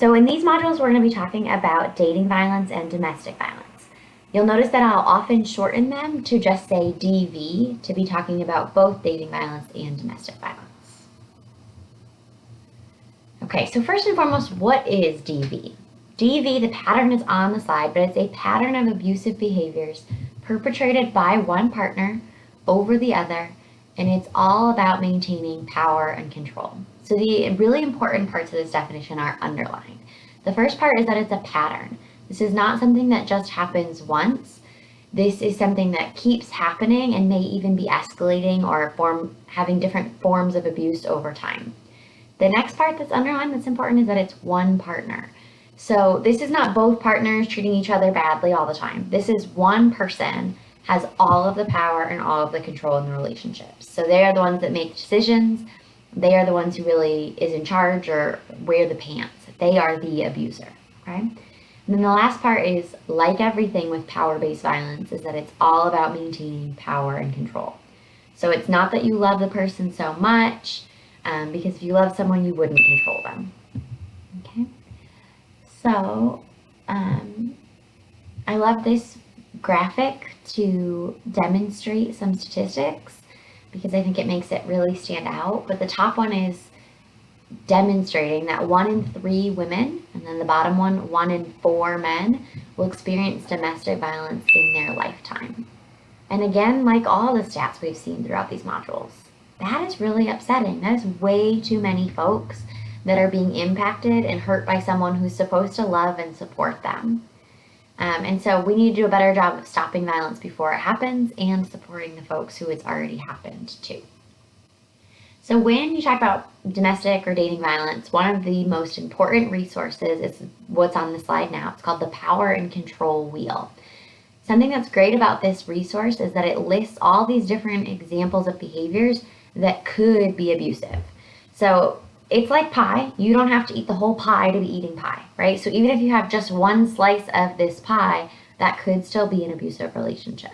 So in these modules, we're going to be talking about dating violence and domestic violence. You'll notice that I'll often shorten them to just say DV to be talking about both dating violence and domestic violence. Okay, so first and foremost, what is DV? DV, the pattern is on the slide, but it's a pattern of abusive behaviors perpetrated by one partner over the other, and it's all about maintaining power and control. So the really important parts of this definition are underlined. The first part is that it's a pattern. This is not something that just happens once. This is something that keeps happening and may even be escalating or having different forms of abuse over time. The next part that's underlined that's important is that it's one partner. So this is not both partners treating each other badly all the time. This is one person has all of the power and all of the control in the relationships. So they are the ones that make decisions. They are the ones who really is in charge or wear the pants. They are the abuser, okay? And then the last part is, like everything with power-based violence, is that it's all about maintaining power and control. So it's not that you love the person so much, because if you love someone, you wouldn't control them, okay? So I love this graphic to demonstrate some statistics because I think it makes it really stand out. But the top one is demonstrating that 1 in 3 women, and then the bottom one in 4 men, will experience domestic violence in their lifetime. And again, like all the stats we've seen throughout these modules, that is really upsetting. That is way too many folks that are being impacted and hurt by someone who's supposed to love and support them. And so we need to do a better job of stopping violence before it happens and supporting the folks who it's already happened to. So when you talk about domestic or dating violence, one of the most important resources is what's on the slide now. It's called the Power and Control Wheel. Something that's great about this resource is that it lists all these different examples of behaviors that could be abusive. So it's like pie. You don't have to eat the whole pie to be eating pie, right? So even if you have just one slice of this pie, that could still be an abusive relationship.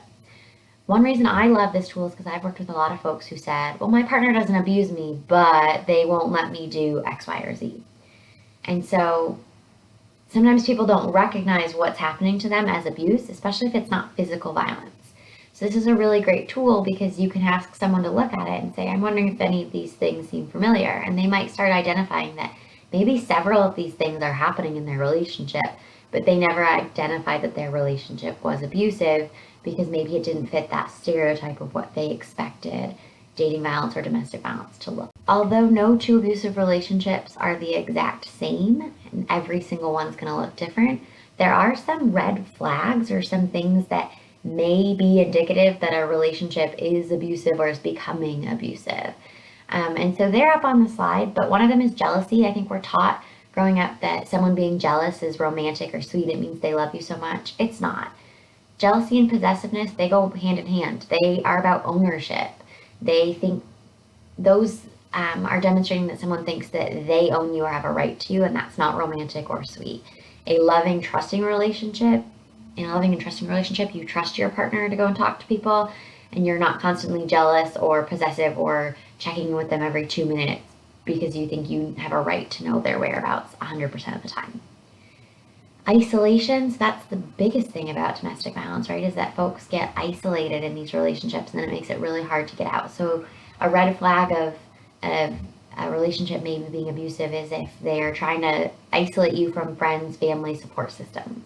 One reason I love this tool is because I've worked with a lot of folks who said, well, my partner doesn't abuse me, but they won't let me do X, Y, or Z. And so sometimes people don't recognize what's happening to them as abuse, especially if it's not physical violence. So this is a really great tool because you can ask someone to look at it and say, I'm wondering if any of these things seem familiar. And they might start identifying that maybe several of these things are happening in their relationship, but they never identified that their relationship was abusive because maybe it didn't fit that stereotype of what they expected dating violence or domestic violence to look. Although no two abusive relationships are the exact same, and every single one's going to look different, there are some red flags or some things that may be indicative that a relationship is abusive or is becoming abusive. And so they're up on the slide, but one of them is jealousy. I think we're taught growing up that someone being jealous is romantic or sweet. It means they love you so much. It's not. Jealousy and possessiveness, they go hand in hand. They are about ownership. They think those are demonstrating that someone thinks that they own you or have a right to you, and that's not romantic or sweet. A loving, trusting relationship, in a loving and trusting relationship, you trust your partner to go and talk to people, and you're not constantly jealous or possessive or checking in with them every 2 minutes because you think you have a right to know their whereabouts 100% of the time. Isolations, that's the biggest thing about domestic violence, right, is that folks get isolated in these relationships, and then it makes it really hard to get out. So a red flag of a relationship maybe being abusive is if they're trying to isolate you from friends, family, support systems.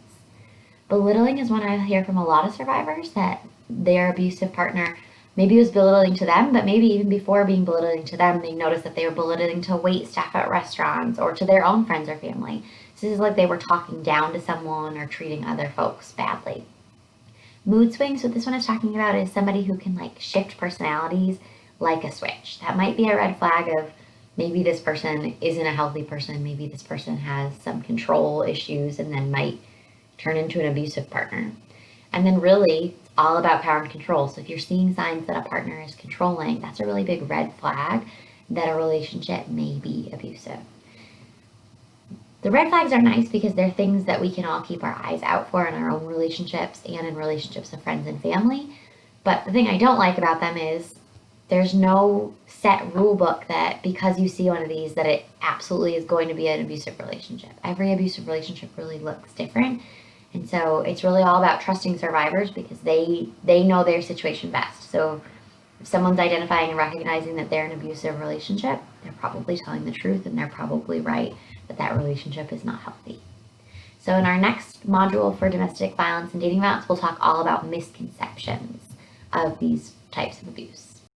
Belittling is one I hear from a lot of survivors, that their abusive partner maybe was belittling to them, but maybe even before being belittling to them, they noticed that they were belittling to wait staff at restaurants or to their own friends or family. So this is like they were talking down to someone or treating other folks badly. Mood swings, what this one is talking about is somebody who can like shift personalities like a switch. That might be a red flag of maybe this person isn't a healthy person, maybe this person has some control issues and then might turn into an abusive partner. And then really, it's all about power and control. So if you're seeing signs that a partner is controlling, that's a really big red flag that a relationship may be abusive. The red flags are nice because they're things that we can all keep our eyes out for in our own relationships and in relationships with friends and family. But the thing I don't like about them is there's no set rule book that because you see one of these that it absolutely is going to be an abusive relationship. Every abusive relationship really looks different. And so it's really all about trusting survivors because they know their situation best. So if someone's identifying and recognizing that they're in an abusive relationship, they're probably telling the truth and they're probably right that that relationship is not healthy. So in our next module for domestic violence and dating violence, we'll talk all about misconceptions of these types of abuse.